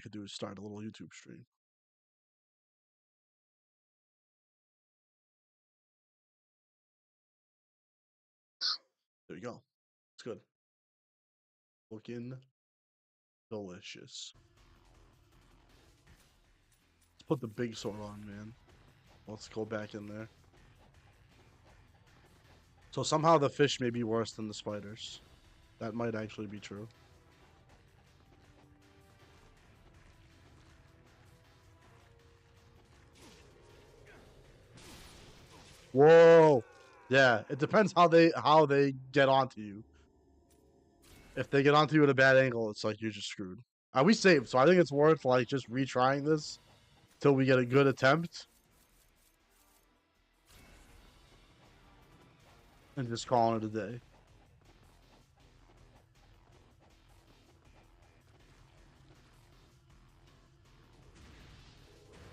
could do is start a little YouTube stream. There you go. It's good. Looking delicious. Let's put the big sword on, man. Let's go back in there. So somehow the fish may be worse than the spiders. That might actually be true. Whoa! Yeah, it depends how they get onto you. If they get onto you at a bad angle, it's like you're just screwed. We saved, so I think it's worth like just retrying this till we get a good attempt and just calling it a day.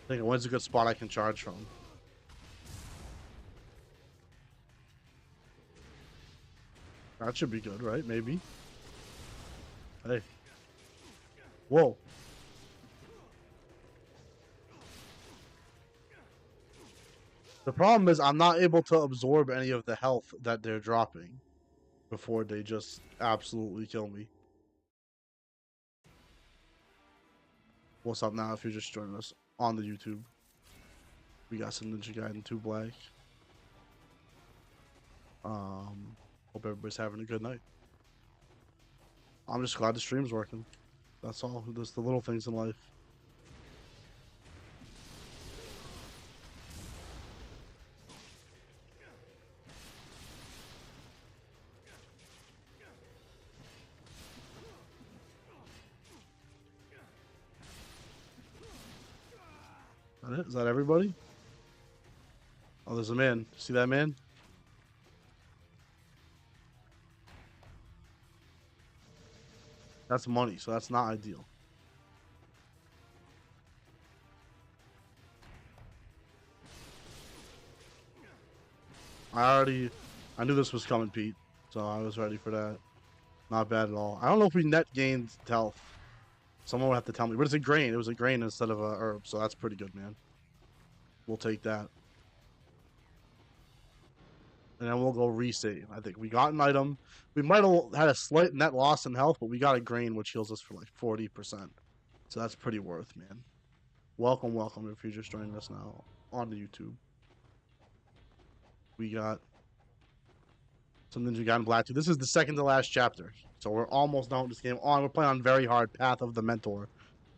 I think when's a good spot I can charge from. That should be good, right? Maybe. Hey. Whoa. The problem is I'm not able to absorb any of the health that they're dropping before they just absolutely kill me. What's up now if you're just joining us on the YouTube? We got some Ninja Gaiden 2 Black. Hope everybody's having a good night. I'm just glad the stream's working. That's all. Just the little things in life. Is that it? Is that everybody? Oh, there's a man. See that man? That's money, so that's not ideal. I knew this was coming, Pete, so I was ready for that. Not bad at all. I don't know if we net gained health. Someone would have to tell me. But it's a grain. It was a grain instead of a herb, so that's pretty good, man. We'll take that. And then we'll go resave. I think we got an item. We might have had a slight net loss in health, but we got a grain, which heals us for like 40%. So that's pretty worth, man. Welcome, welcome if you're just joining us now on the YouTube. We got some Ninja Gaiden Black 2. This is the second to last chapter. So we're almost done with this game. We're playing on very hard Path of the Mentor.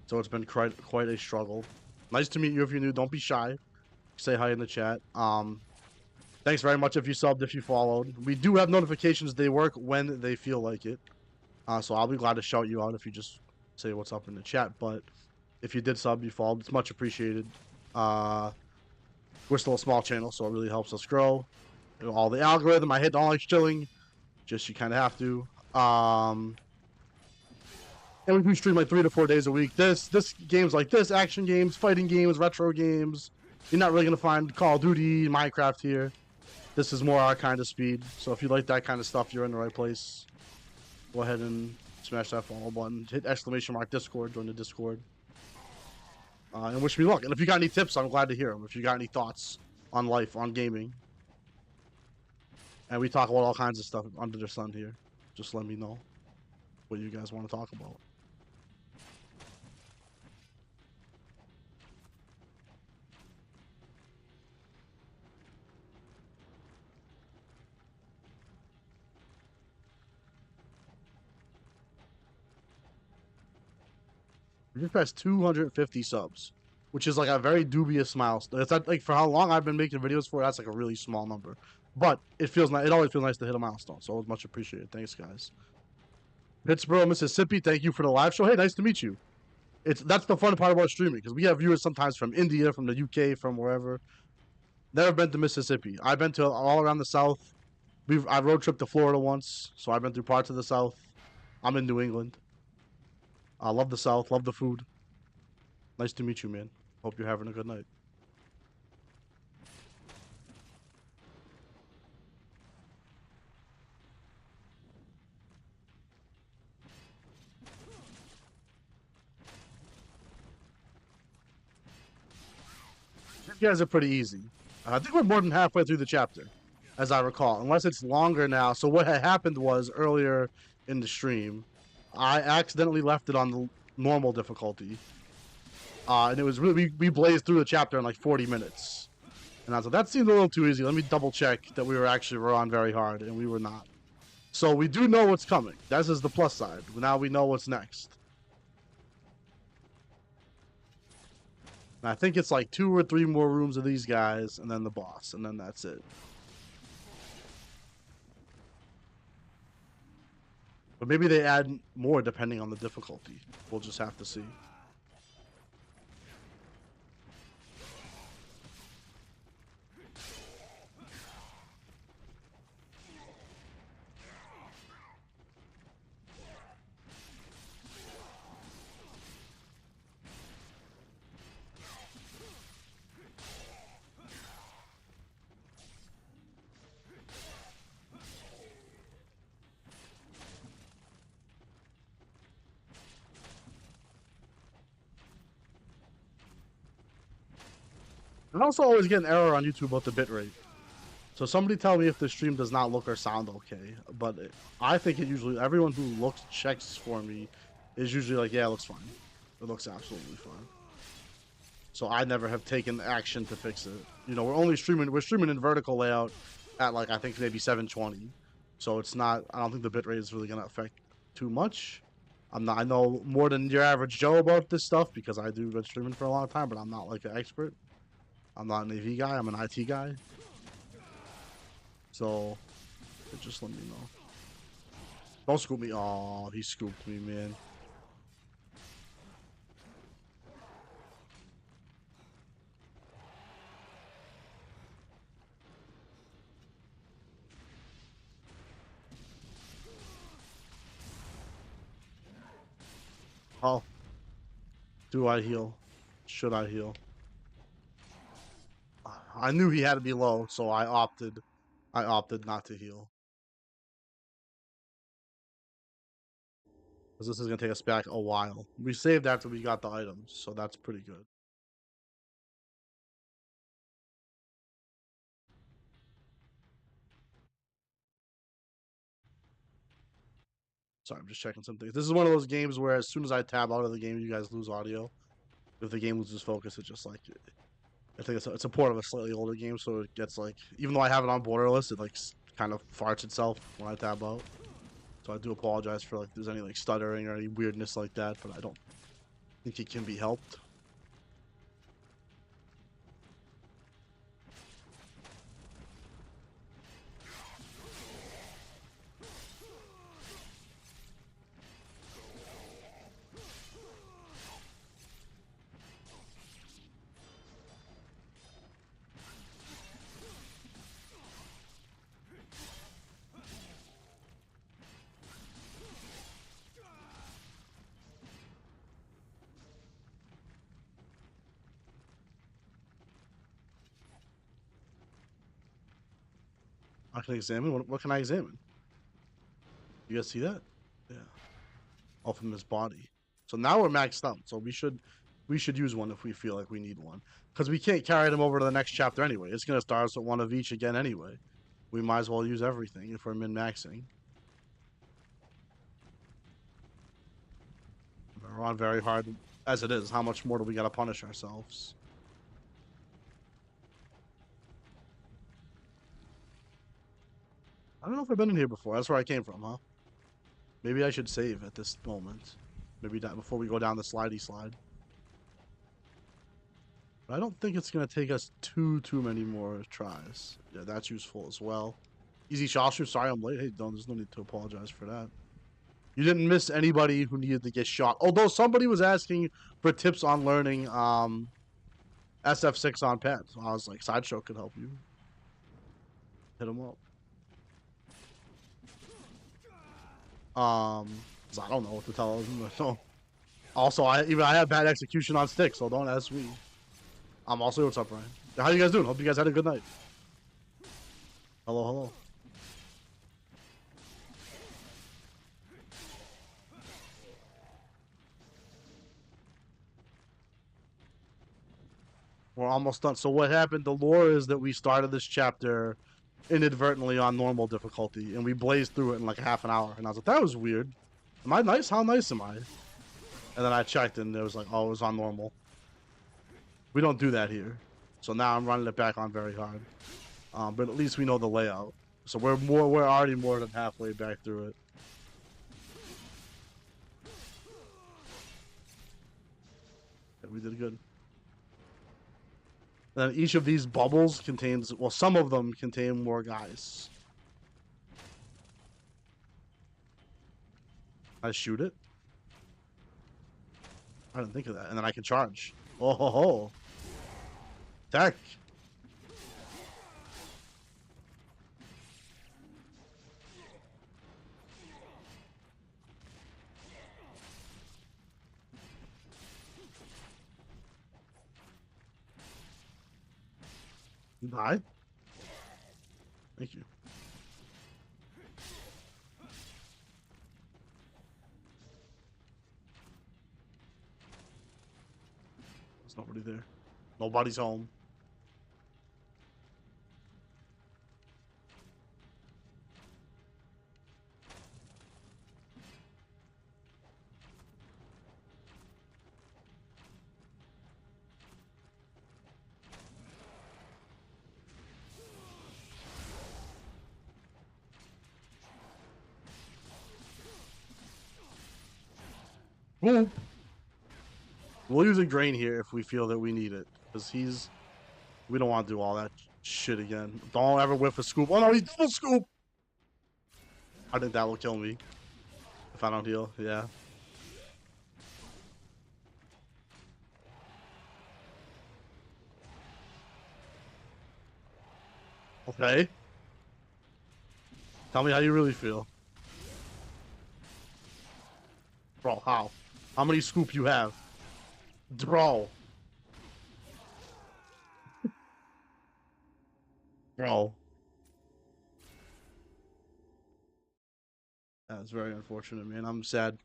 So it's been quite a struggle. Nice to meet you if you're new. Don't be shy. Say hi in the chat. Thanks very much if you subbed, if you followed. We do have notifications. They work when they feel like it. So I'll be glad to shout you out if you just say what's up in the chat. But if you did sub, you followed, it's much appreciated. We're still a small channel, so it really helps us grow. All the algorithm, I hit don't like chilling. Just you kind of have to. And we do stream like 3 to 4 days a week. This games like this, action games, fighting games, retro games. You're not really gonna find Call of Duty, Minecraft here. This is more our kind of speed. So if you like that kind of stuff, you're in the right place. Go ahead and smash that follow button. Hit ! Discord, join the Discord. And wish me luck. And if you got any tips, I'm glad to hear them. If you got any thoughts on life, on gaming. And we talk about all kinds of stuff under the sun here. Just let me know what you guys want to talk about. We just passed 250 subs, which is like a very dubious milestone. It's not, like for how long I've been making videos for, that's like a really small number. But it feels nice. It always feels nice to hit a milestone. So it was much appreciated. Thanks, guys. Pittsburgh, Mississippi. Thank you for the live show. Hey, nice to meet you. That's the fun part about streaming because we have viewers sometimes from India, from the UK, from wherever. Never been to Mississippi. I've been to all around the South. I road tripped to Florida once, so I've been through parts of the South. I'm in New England. I love the South. Love the food. Nice to meet you, man. Hope you're having a good night. You guys are pretty easy. I think we're more than halfway through the chapter, as I recall, unless it's longer now. So what had happened was earlier in the stream, I accidentally left it on the normal difficulty, and it was really we blazed through the chapter in like 40 minutes. And I was like, that seemed a little too easy. Let me double check that we were on very hard, and we were not. So we do know what's coming. That is the plus side. Now we know what's next. And I think it's like 2 or 3 more rooms of these guys, and then the boss, and then that's it. But maybe they add more depending on the difficulty. We'll just have to see. I also always get an error on YouTube about the bitrate. So somebody tell me if the stream does not look or sound okay. But I think it usually, everyone who checks for me is usually like, yeah, it looks fine. It looks absolutely fine. So I never have taken action to fix it. You know, we're streaming in vertical layout at like, I think maybe 720. So it's not, I don't think the bitrate is really going to affect too much. I know more than your average Joe about this stuff because I do been streaming for a long time, but I'm not like an expert. I'm not an AV guy, I'm an IT guy. So, just let me know. Don't scoop me. Oh, he scooped me, man. Oh. Do I heal? Should I heal? I knew he had to be low, so I opted not to heal. Because this is going to take us back a while. We saved after we got the items, so that's pretty good. Sorry, I'm just checking something. This is one of those games where as soon as I tab out of the game, you guys lose audio. If the game loses focus, it's just like... I think it's a port of a slightly older game, so it gets like... Even though I have it on borderless, it like kind of farts itself when I tab out. So I do apologize for like there's any like stuttering or any weirdness like that, but I don't think it can be helped. I can examine. What can I examine? You guys see that? Yeah. Off from his body. So now we're maxed out. So we should use one if we feel like we need one. Because we can't carry them over to the next chapter anyway. It's gonna start us with one of each again anyway. We might as well use everything if we're min-maxing. We're on very hard as it is. How much more do we gotta punish ourselves? I don't know if I've been in here before. That's where I came from, huh? Maybe I should save at this moment. Maybe that before we go down the slidey slide. But I don't think it's gonna take us too many more tries. Yeah, that's useful as well. Easy Shoshu, sorry I'm late. Hey, there's no need to apologize for that. You didn't miss anybody who needed to get shot. Although somebody was asking for tips on learning SF6 on pad. So I was like, Sideshow could help you. Hit him up. So I don't know what to tell him. So, also, I have bad execution on stick, so don't ask me. I'm also, what's up, Ryan? How you guys doing? Hope you guys had a good night. Hello, hello. We're almost done. So what happened? The lore is that we started this chapter inadvertently on normal difficulty, and we blazed through it in like half an hour. And I was like, that was weird. Am I nice? How nice am I? And then I checked, and it was like, oh, it was on normal. We don't do that here. So now I'm running it back on very hard. But at least we know the layout. So we're already more than halfway back through it. Yeah, we did good. And then each of these bubbles contains, well, some of them contain more guys. I shoot it. I didn't think of that. And then I can charge. Oh ho ho. Attack. You died? Thank you. There's nobody there. Nobody's home. Boom. We'll use a grain here if we feel that we need it. Because we don't want to do all that shit again. Don't ever whiff a scoop. Oh no, he's double scoop! I think that will kill me. If I don't heal, yeah. Okay. Tell me how you really feel. Bro, how? How many scoop you have? Bro. Bro. That's very unfortunate, man. I'm sad.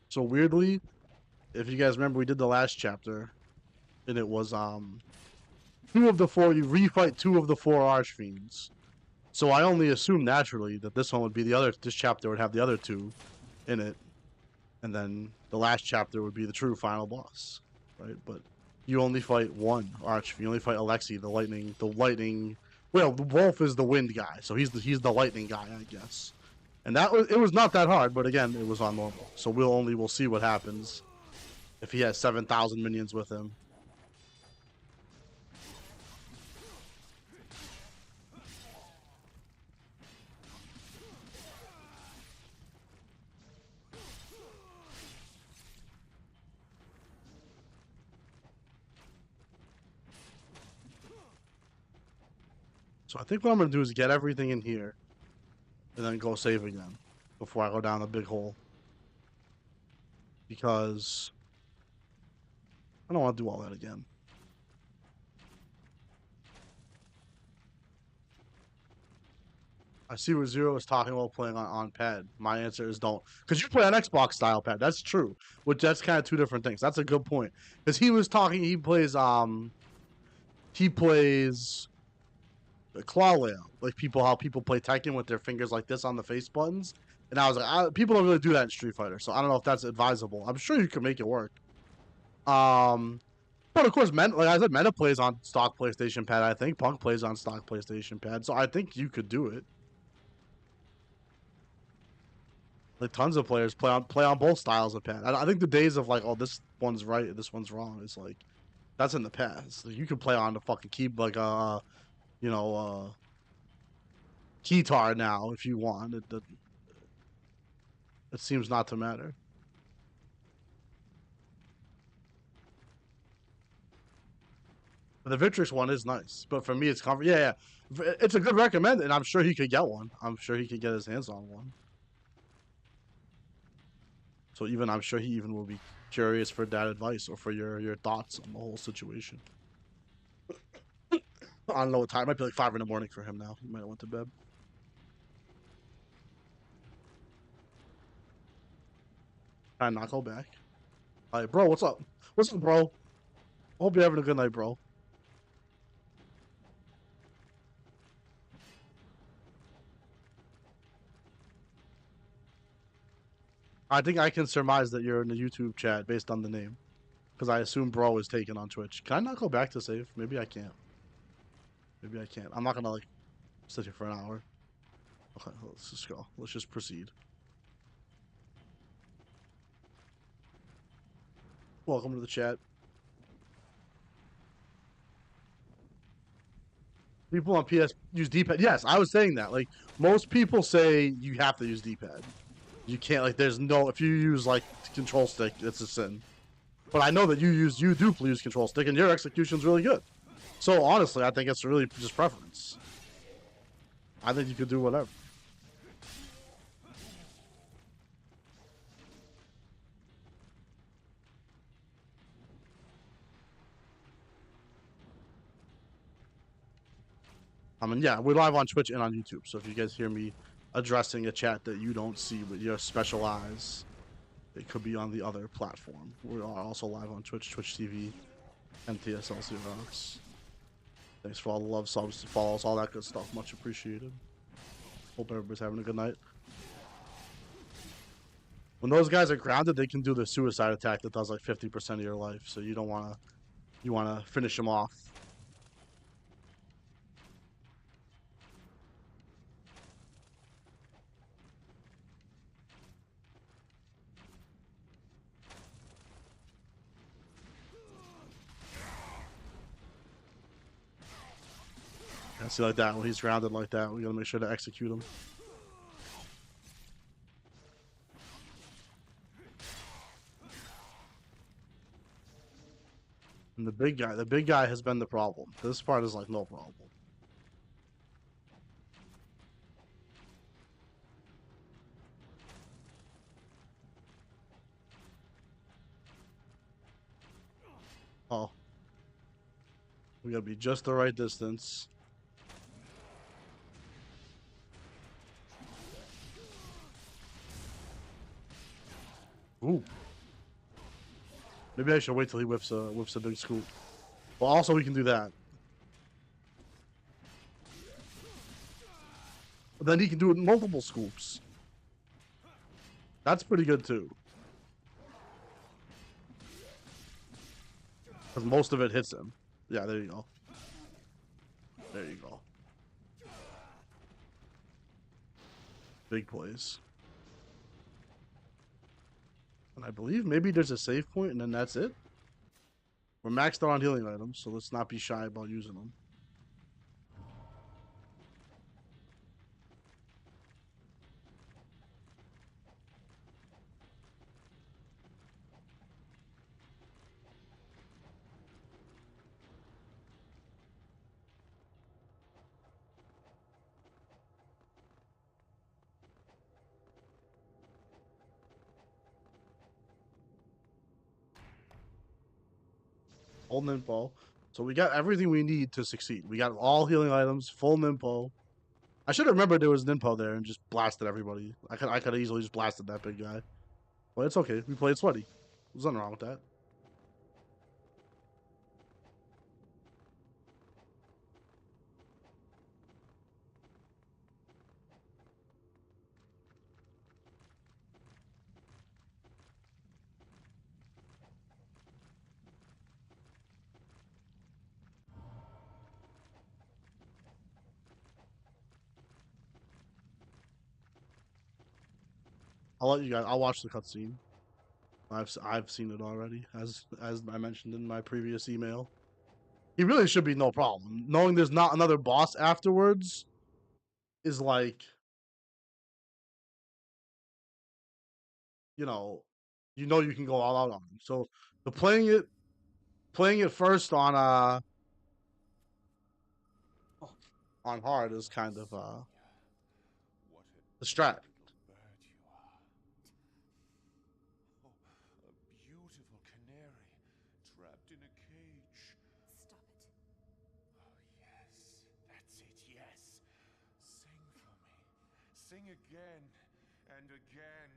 So weirdly, if you guys remember, we did the last chapter, and it was two of the four. You refight two of the four archfiends. So I only assumed naturally that this one would be the other. This chapter would have the other two in it, and then the last chapter would be the true final boss, right? But you only fight one archfiend. You only fight Alexei, the lightning. The lightning. Well, the wolf is the wind guy, so he's the lightning guy, I guess. And it was not that hard, but again, it was on normal. So we'll see what happens if he has 7,000 minions with him. So I think what I'm gonna do is get everything in here, and then go save again before I go down the big hole. Because I don't want to do all that again. I see what Zero is talking about playing on pad. My answer is don't. Because you play on Xbox style pad. That's true. Which that's kind of two different things. That's a good point. Because he was talking, he plays the claw layout. Like how people play Tekken with their fingers like this on the face buttons. And I was like, people don't really do that in Street Fighter. So I don't know if that's advisable. I'm sure you can make it work. But of course, like I said, Meta plays on stock PlayStation pad. I think Punk plays on stock PlayStation pad. So I think you could do it. Like tons of players play on both styles of pad. I think the days of like, oh, this one's right, this one's wrong, is like that's in the past. Like, you can play on the fucking key like you know keytar now if you want. It seems not to matter. But the Victrix one is nice, but for me it's comfort. Yeah, yeah, it's a good recommend, and I'm sure he could get one. I'm sure he could get his hands on one. So I'm sure he even will be curious for that advice or for your thoughts on the whole situation. I don't know what time. It might be like 5 in the morning for him now. He might have went to bed. Can I not go back? Alright, bro, what's up? What's up, bro? Hope you're having a good night, bro. I think I can surmise that you're in the YouTube chat based on the name. Because I assume bro is taken on Twitch. Can I not go back to save? Maybe I can't. Maybe I can't. I'm not gonna like sit here for an hour. Okay, let's just go. Let's just proceed. Welcome to the chat. People on PS use D-pad. Yes, I was saying that. Like most people say you have to use D-pad. You can't like there's no if you use like control stick, it's a sin. But I know that you do use control stick and your execution's really good. So honestly, I think it's really just preference. I think you could do whatever. I mean, yeah, we're live on Twitch and on YouTube. So if you guys hear me addressing a chat that you don't see with your special eyes, it could be on the other platform. We are also live on Twitch, Twitch TV, and TSL Xerox. Thanks for all the love, subs, follows, all that good stuff. Much appreciated. Hope everybody's having a good night. When those guys are grounded, they can do the suicide attack that does like 50% of your life. So you don't want to, you want to finish them off. I see like that when he's grounded like that. We gotta make sure to execute him. And the big guy has been the problem. This part is like no problem. Oh, we gotta be just the right distance. Ooh. Maybe I should wait till he whips a big scoop. Well, also we can do that. But then he can do it in multiple scoops. That's pretty good too. Because most of it hits him. Yeah, there you go. There you go. Big plays. And I believe maybe there's a save point and then that's it. We're maxed out on healing items, so let's not be shy about using them. Full Ninpo. So we got everything we need to succeed. We got all healing items, full Ninpo. I should have remembered there was Ninpo there and just blasted everybody. I could have easily just blasted that big guy. But it's okay. We played sweaty. There's nothing wrong with that. I'll let you guys. I'll watch the cutscene. I've seen it already, as I mentioned in my previous email. He really should be no problem. Knowing there's not another boss afterwards is like, you know you can go all out on him. So the playing it first on hard is kind of the strat. A beautiful canary trapped in a cage. Stop it. Oh, yes. That's it, yes. Sing for me. Sing again and again.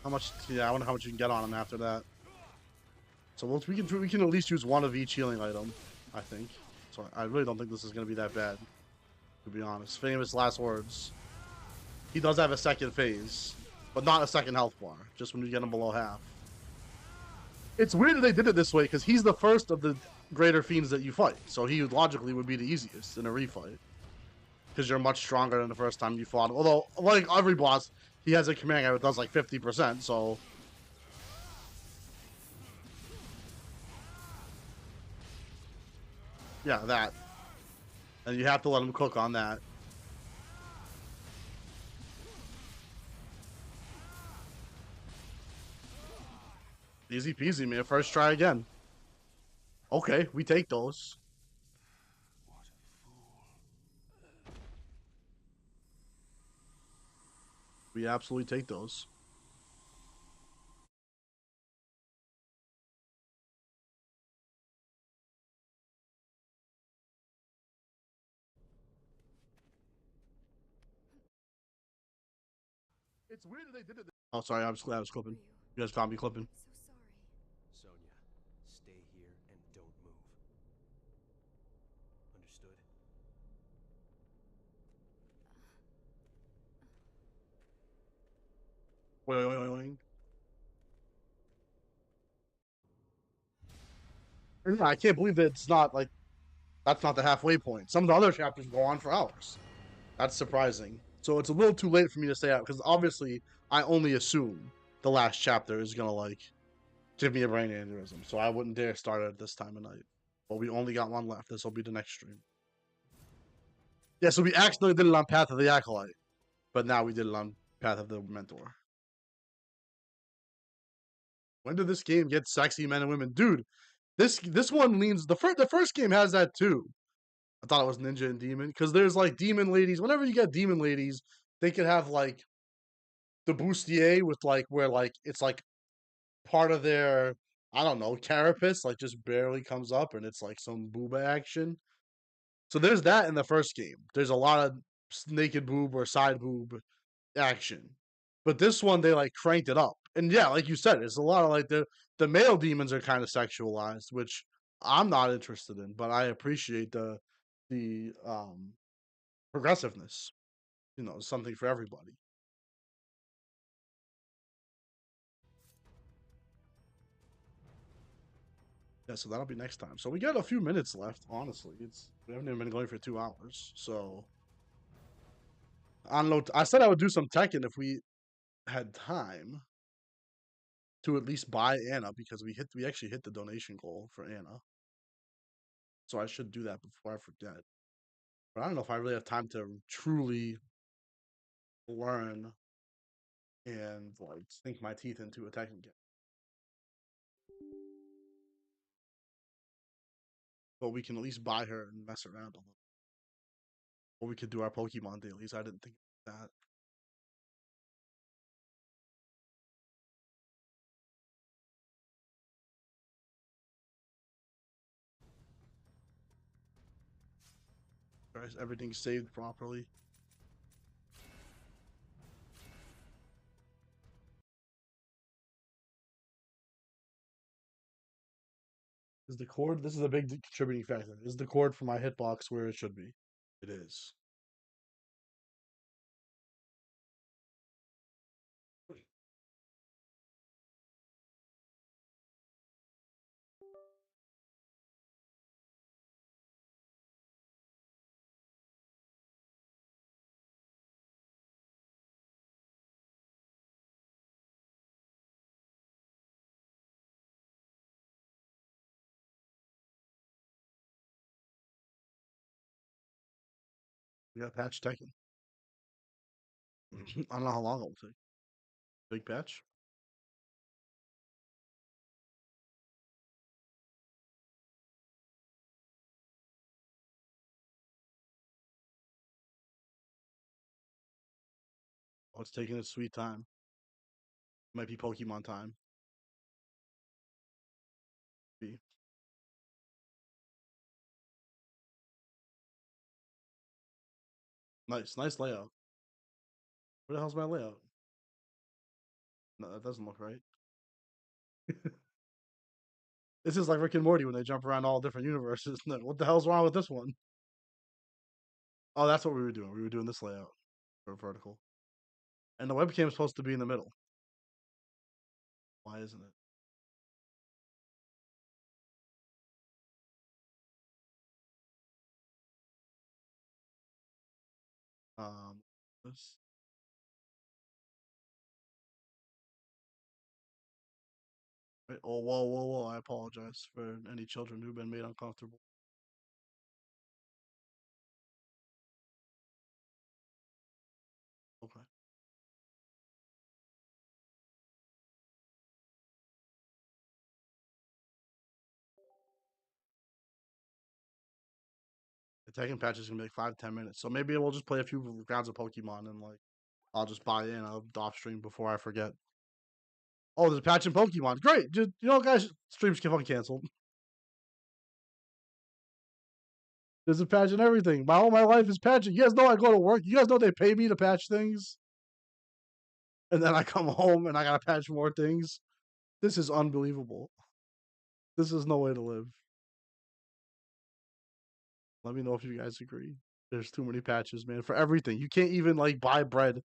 How much? Yeah, I wonder how much you can get on him after that. So we can at least use one of each healing item, I think. So I really don't think this is gonna be that bad, to be honest. Famous last words. He does have a second phase, but not a second health bar. Just when you get him below half. It's weird that they did it this way because he's the first of the greater fiends that you fight, so he logically would be the easiest in a refight because you're much stronger than the first time you fought him. Although, like every boss, he has a command guy that does like 50%. So yeah, that, and you have to let him cook on that. Easy peasy, man. First try again. Okay, we take those. What a fool. We absolutely take those. It's weird that they did it. Oh, sorry, I was clipping. Ryu, You guys caught me clipping. I'm so sorry. Sonya, stay here and don't move. Understood? Wait, wait, wait, wait. Yeah, I can't believe that it's not like that's not the halfway point. Some of the other chapters go on for hours. That's surprising. So it's a little too late for me to say that because obviously I only assume the last chapter is gonna like give me a brain aneurysm. So I wouldn't dare start it at this time of night. But we only got one left. This will be the next stream. Yeah, so we accidentally did it on Path of the Acolyte, but now we did it on Path of the Mentor. When did this game get sexy men and women, dude? This one leans the first game has that too. I thought it was Ninja and Demon because there's like demon ladies. Whenever you get demon ladies, they could have like the bustier with like where like it's like part of their I don't know carapace like just barely comes up and it's like some booba action. So there's that in the first game. There's a lot of naked boob or side boob action, but this one they like cranked it up. And yeah, like you said, it's a lot of like the male demons are kind of sexualized, which I'm not interested in, but I appreciate the progressiveness. You know, something for everybody. Yeah, so that'll be next time. So we got a few minutes left. Honestly, we haven't even been going for 2 hours. So I don't know. I said I would do some Tekken if we had time to at least buy Anna because we actually hit the donation goal for Anna. So I should do that before I forget. But I don't know if I really have time to truly learn and like sink my teeth into a Tekken game. But we can at least buy her and mess around a little. Or we could do our Pokemon dailies. I didn't think of that. Guys, everything's saved properly. Is the cord? This is a big contributing factor. Is the cord for my hitbox where it should be? It is. We got patch Tekken. I don't know how long it will take. Big patch. Oh, it's taking its sweet time. Might be Pokemon time. Be. Nice layout. Where the hell's my layout? No, that doesn't look right. This is like Rick and Morty when they jump around all different universes. What the hell's wrong with this one? Oh, that's what we were doing. We were doing this layout for vertical. And the webcam's supposed to be in the middle. Why isn't it? Um, this, wait, oh, whoa, whoa, whoa! I apologize for any children who've been made uncomfortable. Okay, the tagging patch is gonna be like 5 to 10 minutes, so maybe we'll just play a few rounds of Pokemon and like I'll just buy in off stream before I forget. Oh, there's a patch in Pokemon. Great, just guys, streams get fucking canceled. There's a patch in everything. My whole my life is patching. You guys know I go to work. You guys know they pay me to patch things, and then I come home and I gotta patch more things. This is unbelievable. This is no way to live. Let me know if you guys agree. There's too many patches, man, for everything. You can't even like buy bread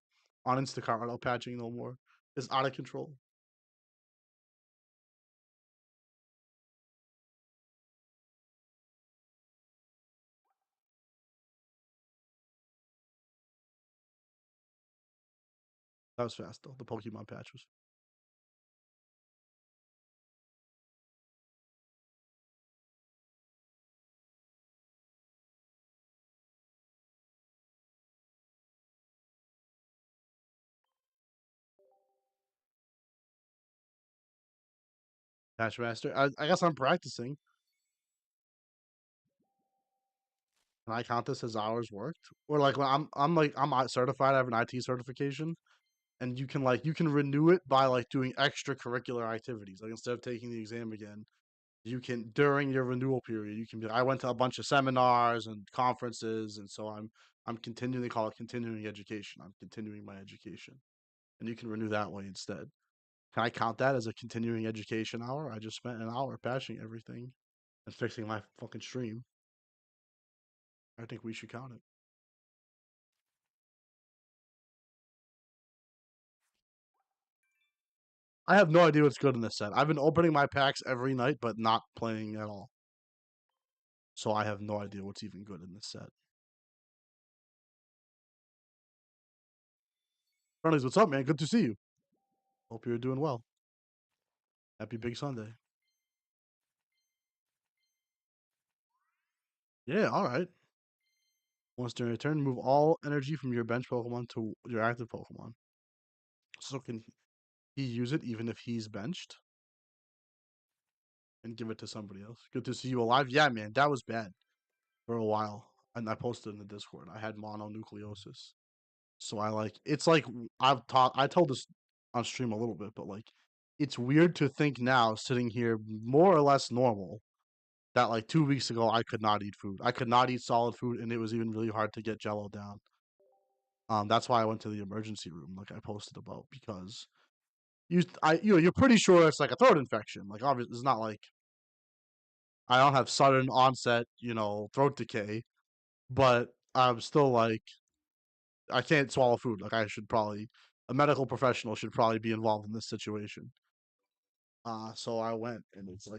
on Instacart without patching no more. It's out of control. That was fast though. The Pokemon patch was patch master. I guess I'm practicing. Can I count this as hours worked? Or like when I'm certified. I have an IT certification, and you can renew it by like doing extracurricular activities. Like instead of taking the exam again, you can during your renewal period you can be. I went to a bunch of seminars and conferences, and so I'm continuing. They call it continuing education. I'm continuing my education, and you can renew that way instead. Can I count that as a continuing education hour? I just spent an hour patching everything and fixing my fucking stream. I think we should count it. I have no idea what's good in this set. I've been opening my packs every night, but not playing at all. So I have no idea what's even good in this set. Friendlies, what's up, man? Good to see you. Hope you're doing well. Happy Big Sunday. Yeah, all right. Once during a turn, move all energy from your bench Pokemon to your active Pokemon. So can he use it even if he's benched and give it to somebody else? Good to see you alive. Yeah, man, that was bad for a while. And I posted in the Discord. I had mononucleosis. So it's like I told this on stream a little bit, but like it's weird to think now sitting here more or less normal that like 2 weeks ago I could not eat food. I could not eat solid food and it was even really hard to get jello down. That's why I went to the emergency room, like I posted about, because you're pretty sure it's like a throat infection. Like obviously it's not like I don't have sudden onset, throat decay, but I'm still like I can't swallow food. Like I should probably a medical professional should probably be involved in this situation. So I went, and it's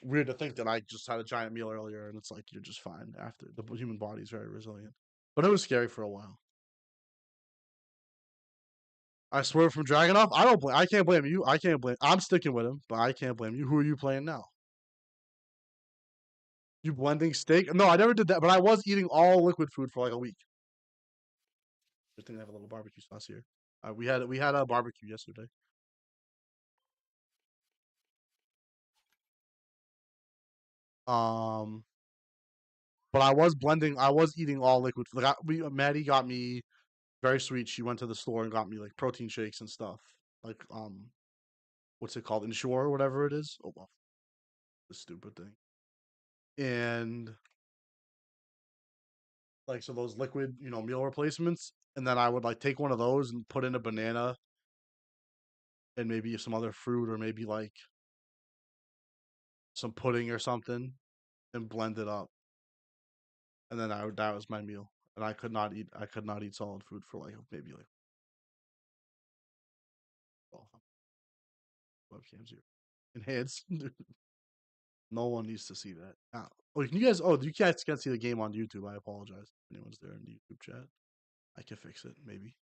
weird to think that I just had a giant meal earlier, and it's like you're just fine after. The human body is very resilient, but it was scary for a while. I swear from Dragonoff, I don't blame. I can't blame you. I can't blame. I'm sticking with him, but I can't blame you. Who are you playing now? You blending steak? No, I never did that, but I was eating all liquid food for like a week. Good thing I have a little barbecue sauce here. We had a barbecue yesterday. Um, but I was blending. I was eating all liquid. Like Maddie got me very sweet. She went to the store and got me like protein shakes and stuff. Like what's it called? Ensure or whatever it is. Oh well, the stupid thing. And like so those liquid, meal replacements. And then I would like take one of those and put in a banana and maybe some other fruit or maybe like some pudding or something and blend it up. And then that was my meal. And I could not eat solid food for like maybe like well, webcams here. Enhance. No one needs to see that. Oh, can you guys? Oh, you guys can't see the game on YouTube. I apologize. If anyone's there in the YouTube chat, I can fix it maybe.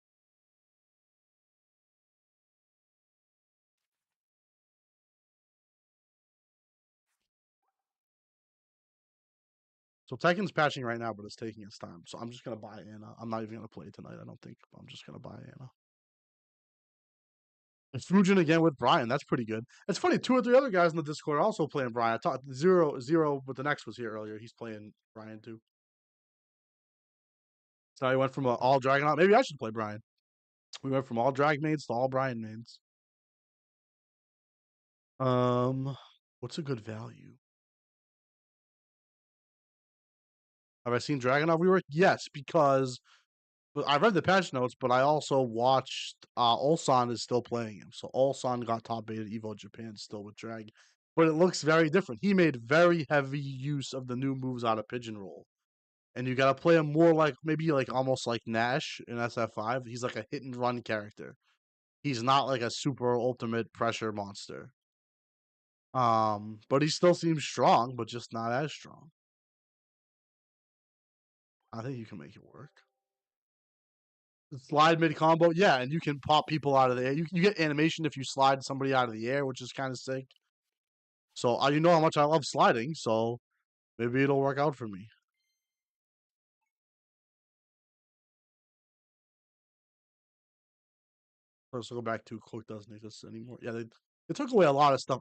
So Tekken's patching right now, but it's taking its time. So I'm just gonna buy Anna. I'm not even gonna play tonight. I don't think. I'm just gonna buy Anna. It's Fujin again with Brian. That's pretty good. It's funny. Two or three other guys in the Discord are also playing Brian. I talked zero, but the next was here earlier. He's playing Brian too. So I went from all Dragon out. Maybe I should play Brian. We went from all drag mains to all Brian mains. Um, what's a good value? Have I seen Dragonov rework? Yes, because I read the patch notes, but I also watched Ulsan is still playing him. So Ulsan got top beta Evo Japan still with Drag. But it looks very different. He made very heavy use of the new moves out of Pigeon Roll. And you gotta play him more like maybe like almost like Nash in SF5. He's like a hit and run character. He's not like a super ultimate pressure monster. But he still seems strong, but just not as strong. I think you can make it work. Slide mid combo, yeah, and you can pop people out of the air. You get animation if you slide somebody out of the air, which is kind of sick. So you know how much I love sliding, so maybe it'll work out for me. Let's go back to Cloak doesn't exist anymore. Yeah, they took away a lot of stuff.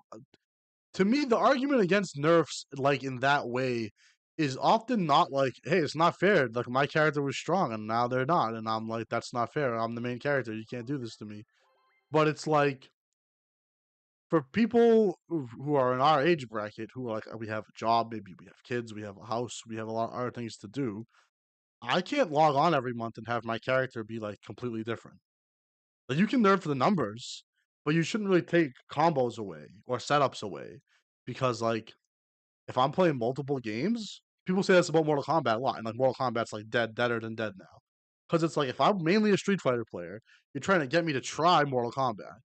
To me, the argument against nerfs like in that way is often not like, hey, it's not fair. Like my character was strong and now they're not, and I'm like, that's not fair. I'm the main character. You can't do this to me. But it's like for people who are in our age bracket, who are like, we have a job, maybe we have kids, we have a house, we have a lot of other things to do. I can't log on every month and have my character be like completely different. Like you can nerf the numbers, but you shouldn't really take combos away or setups away, because like if I'm playing multiple games, people say this about Mortal Kombat a lot, and like Mortal Kombat's like deader than dead now, because it's like if I'm mainly a Street Fighter player, you're trying to get me to try Mortal Kombat.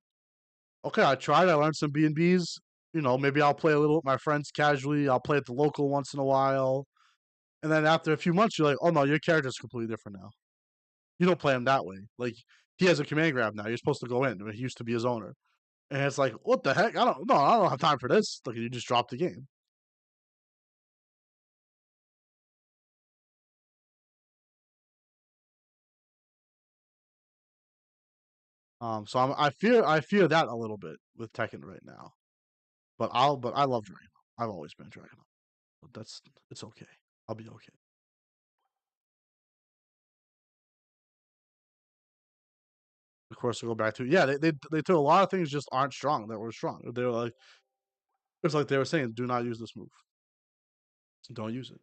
Okay, I tried. I learned some B&Bs. You know, maybe I'll play a little with my friends casually. I'll play at the local once in a while. And then after a few months, you're like, oh no, your character's completely different now. You don't play him that way. Like, he has a command grab now. You're supposed to go in. He used to be his owner. And it's like, what the heck? I don't have time for this. Like, you just dropped the game. So I fear that a little bit with Tekken right now. But I love Dragon. I've always been a Dragon. But it's okay. I'll be okay. Of course, to go back to, yeah, they took a lot of things just aren't strong that were strong. They were like, it's like they were saying, do not use this move. Don't use it.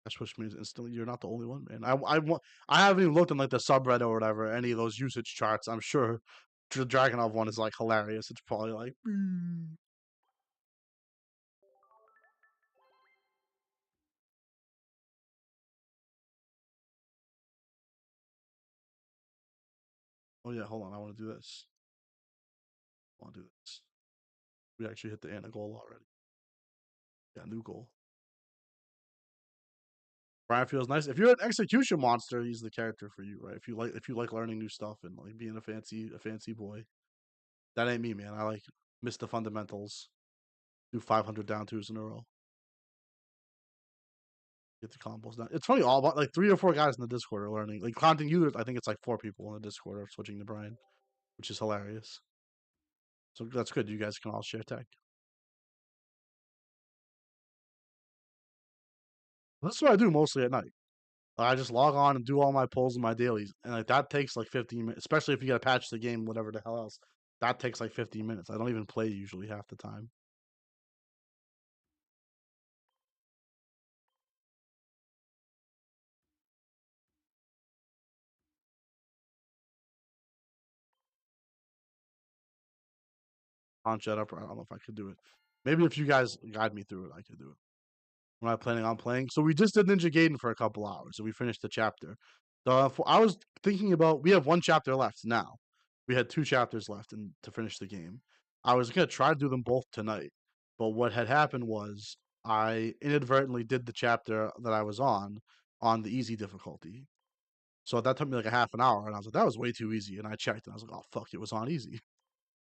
That's which means instantly you're not the only one, man. I haven't even looked in like the subreddit or whatever, any of those usage charts. I'm sure the Dragonov one is like hilarious. It's probably like, oh yeah, hold on, I want to do this. I want to do this. We actually hit the Anna goal already. Yeah, new goal. Brian feels nice. If you're an execution monster, he's the character for you, right? If you like learning new stuff and like being a fancy boy. That ain't me, man. I like miss the fundamentals. Do 500 down twos in a row. Get the combos down. It's funny, all about like 3 or 4 guys in the Discord are learning. Like counting you, I think it's like 4 people in the Discord are switching to Brian, which is hilarious. So that's good. You guys can all share tech. That's what I do mostly at night. I just log on and do all my pulls and my dailies, and like that takes like 15 minutes. Especially if you got to patch the game, whatever the hell else. That takes like 15 minutes. I don't even play usually half the time. Punch that up. I don't know if I could do it. Maybe if you guys guide me through it, I could do it. I'm not planning on playing. So we just did Ninja Gaiden for a couple hours, so we finished the chapter. I was thinking about we have one chapter left now. We had two chapters left to finish the game. I was gonna try to do them both tonight, but what had happened was I inadvertently did the chapter that I was on the easy difficulty. So that took me like a half an hour, and I was like, that was way too easy. And I checked, and I was like, oh fuck, it was on easy.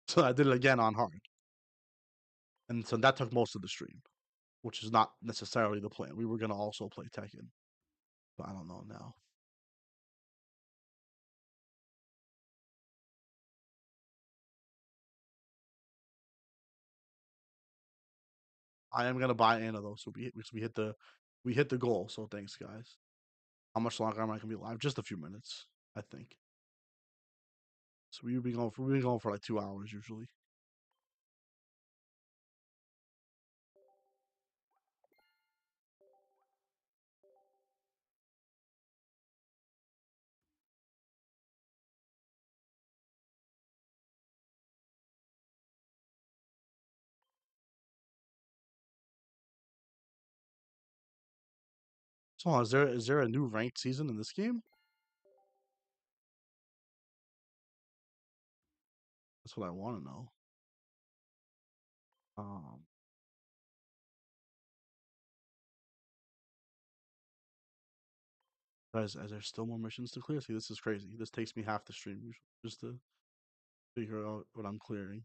So I did it again on hard, and so that took most of the stream, which is not necessarily the plan. We were gonna also play Tekken, but I don't know now. I am gonna buy Anna though, so we hit the goal. So thanks, guys. How much longer am I gonna be live? Just a few minutes, I think. So we've been going for like 2 hours usually. So is there a new ranked season in this game? That's what I want to know. Um, guys, is there still more missions to clear? See, this is crazy. This takes me half the stream usually just to figure out what I'm clearing.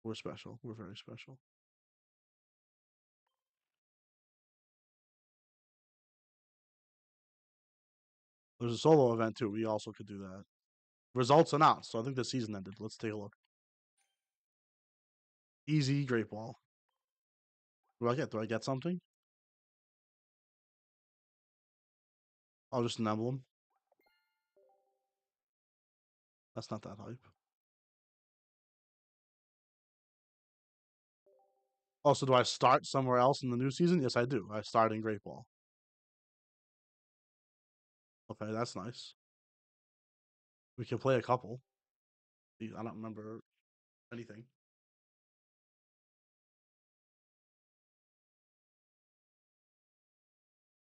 We're special. We're very special. There's a solo event too. We also could do that. Results announced. So I think the season ended. Let's take a look. Easy Great Ball. What do I get? Do I get something? Oh, just an emblem. That's not that hype. Also, do I start somewhere else in the new season? Yes, I do. I start in Great Ball. Okay, that's nice. We can play a couple. I don't remember anything.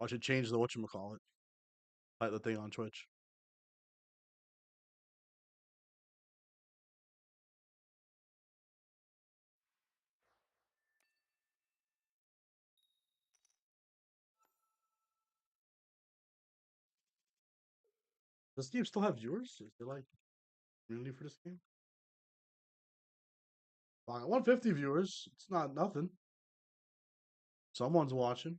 I should change the whatchamacallit. Like the thing on Twitch. Does this game still have viewers? Is there like community for this game? 150 viewers. It's not nothing. Someone's watching.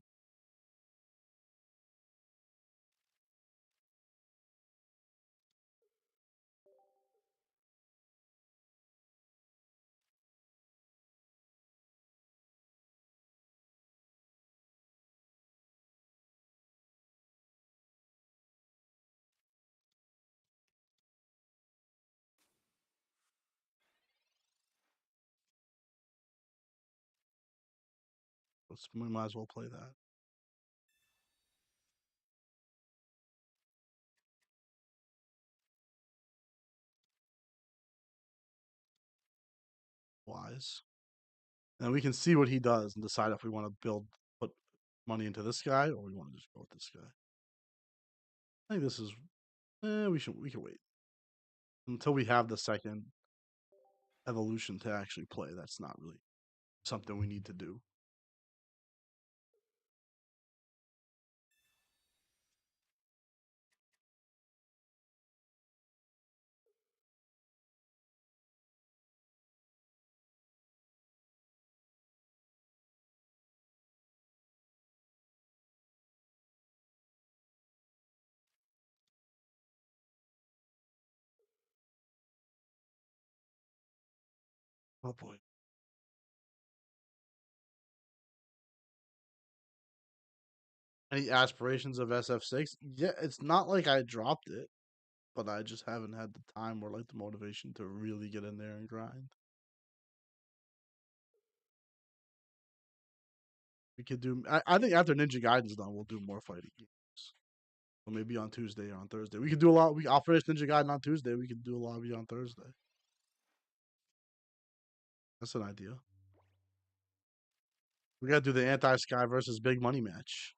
We might as well play that. Wise. And we can see what he does and decide if we want to put money into this guy or we want to just go with this guy. I think this is. We can wait until we have the second evolution to actually play. That's not really something we need to do. Oh boy. Any aspirations of SF6? Yeah, it's not like I dropped it, but I just haven't had the time or like the motivation to really get in there and grind. We could do. I think after Ninja Gaiden's done, we'll do more fighting games. Or maybe on Tuesday or on Thursday. We could do a lot. I'll finish Ninja Gaiden on Tuesday. We could do a lobby on Thursday. That's an idea. We gotta do the anti-sky versus big money match.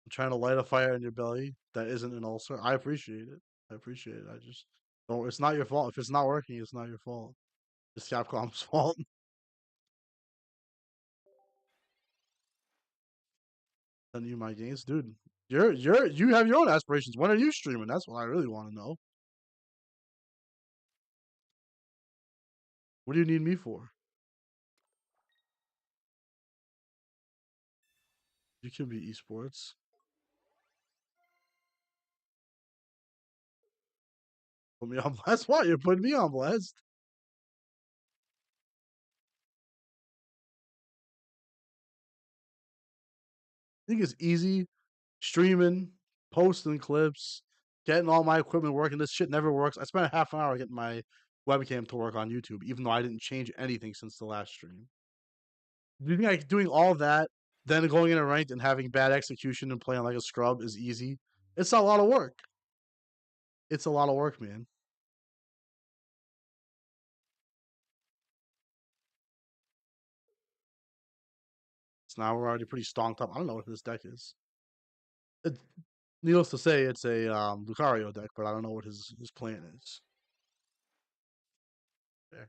I'm trying to light a fire in your belly that isn't an ulcer. I appreciate it. I appreciate it. I just don't. It's not your fault. If it's not working, it's not your fault. It's Capcom's fault. Send you my games, dude. You have your own aspirations. When are you streaming? That's what I really want to know. What do you need me for? You can be esports. Put me on blast. What? You're putting me on blast. I think it's easy streaming, posting clips, getting all my equipment working. This shit never works. I spent a half an hour getting my webcam to work on YouTube, even though I didn't change anything since the last stream. Do you think like doing all that, then going in a ranked and having bad execution and playing like a scrub is easy? It's a lot of work. It's a lot of work, man. So now we're already pretty stonked up. I don't know what this deck is. It, needless to say, it's a Lucario deck, but I don't know what his plan is.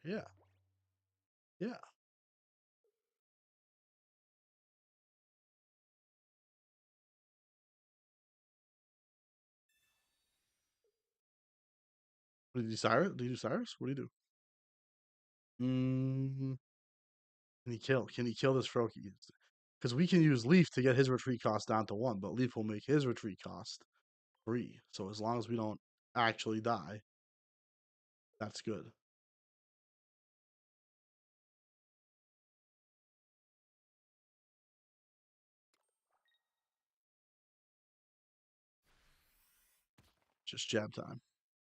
Yeah, yeah. What do you do, Cyrus? Do you do Cyrus? What do you do? Can he kill? Can he kill this Froakie? Because we can use Leaf to get his retreat cost down to 1, but Leaf will make his retreat cost 3. So as long as we don't actually die, that's good. Just jab time.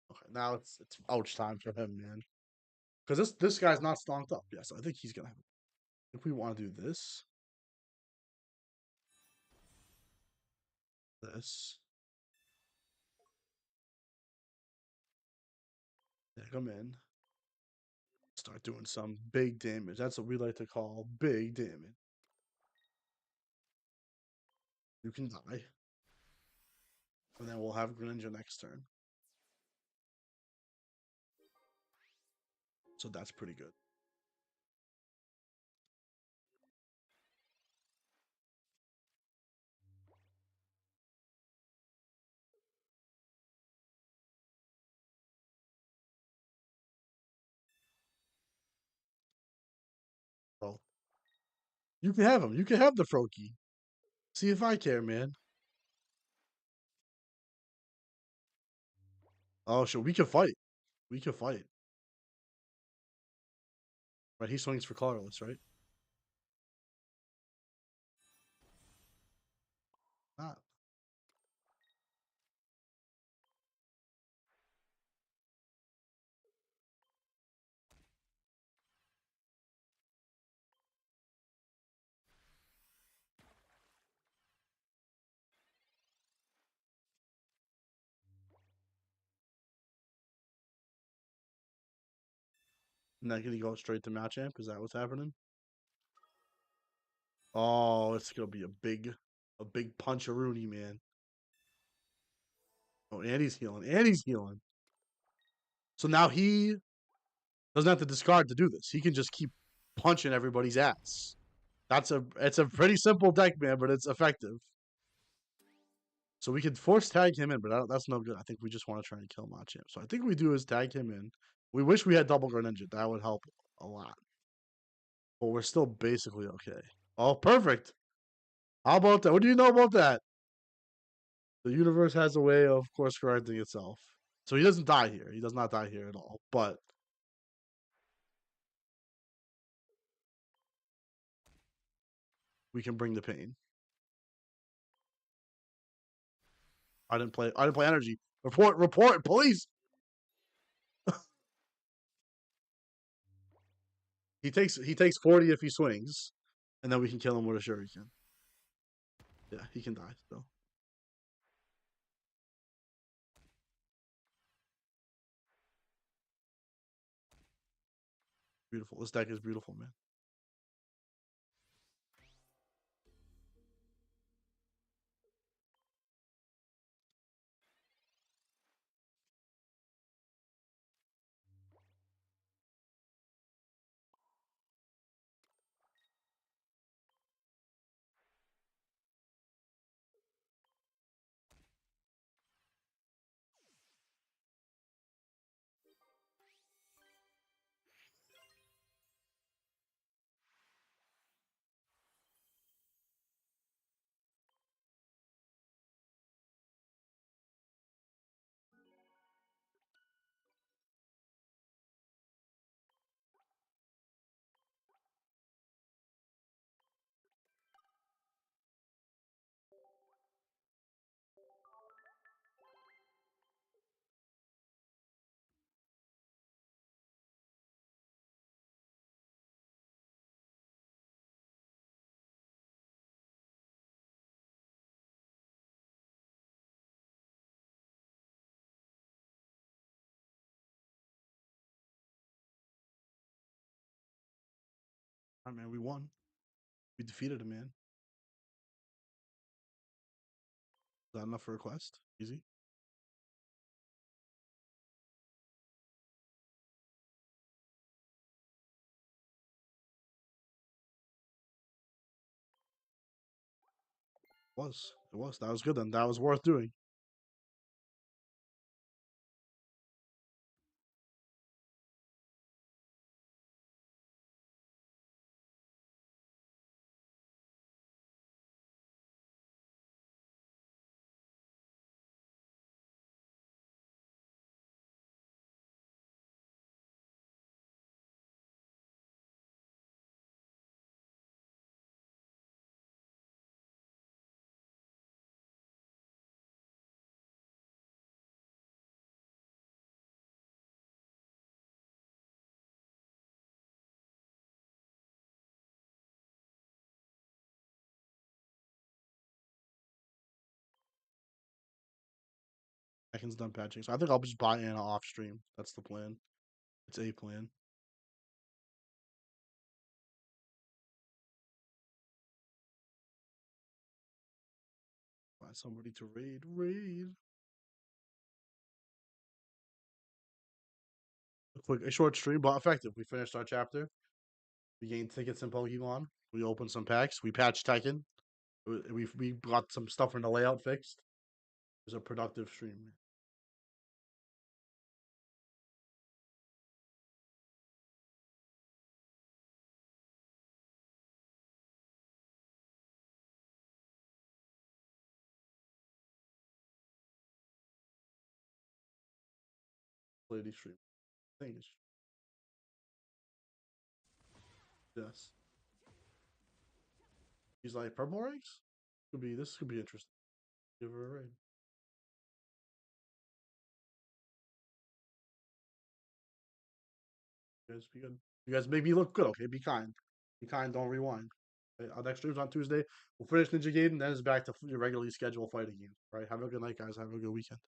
Okay, now it's ouch time for him, man. Because this guy's not stonked up. Yes, I think he's gonna have it. If we want to do this, yeah, come in, start doing some big damage. That's what we like to call big damage. You can die, and then we'll have Greninja next turn. So that's pretty good. So you can have him. You can have the Froakie. See if I care, man. Oh, sure. We can fight. We can fight. Right? He swings for colorless, right? Not. And then can he go straight to Machamp? Is that what's happening? Oh, it's gonna be a big punch-a-rooney, man. Oh, and he's healing. And he's healing. So now he doesn't have to discard to do this. He can just keep punching everybody's ass. It's a pretty simple deck, man, but it's effective. So we could force tag him in, but that's no good. I think we just want to try and kill Machamp. So I think what we do is tag him in. We wish we had double Greninja. That would help a lot. But we're still basically okay. Oh, perfect. How about that? What do you know about that? The universe has a way of course correcting itself. So he doesn't die here. He does not die here at all. But we can bring the pain. I didn't play energy. Report, police. He takes 40 if he swings, and then we can kill him with a shuriken. Yeah, he can die still. Beautiful. This deck is beautiful, man. All right, man. We won. We defeated him, man. Is that enough for a quest? Easy. It was. It was. That was good then. That was worth doing. Teken's done patching. So I think I'll just buy Anna off stream. That's the plan. It's a plan. Find somebody to raid. Raid. A short stream, but effective. We finished our chapter. We gained tickets in Pokemon. We opened some packs. We patched Tekken. We got some stuff in the layout fixed. It was a productive stream. Lady stream. I think it's yes. He's like purple ranks. Could be this could be interesting. Give her a raid. You guys be good. You guys make me look good. Okay, be kind. Be kind. Don't rewind. Okay, our next stream's on Tuesday. We'll finish Ninja Gaiden, then it's back to your regularly scheduled fighting game. Right. Have a good night, guys. Have a good weekend.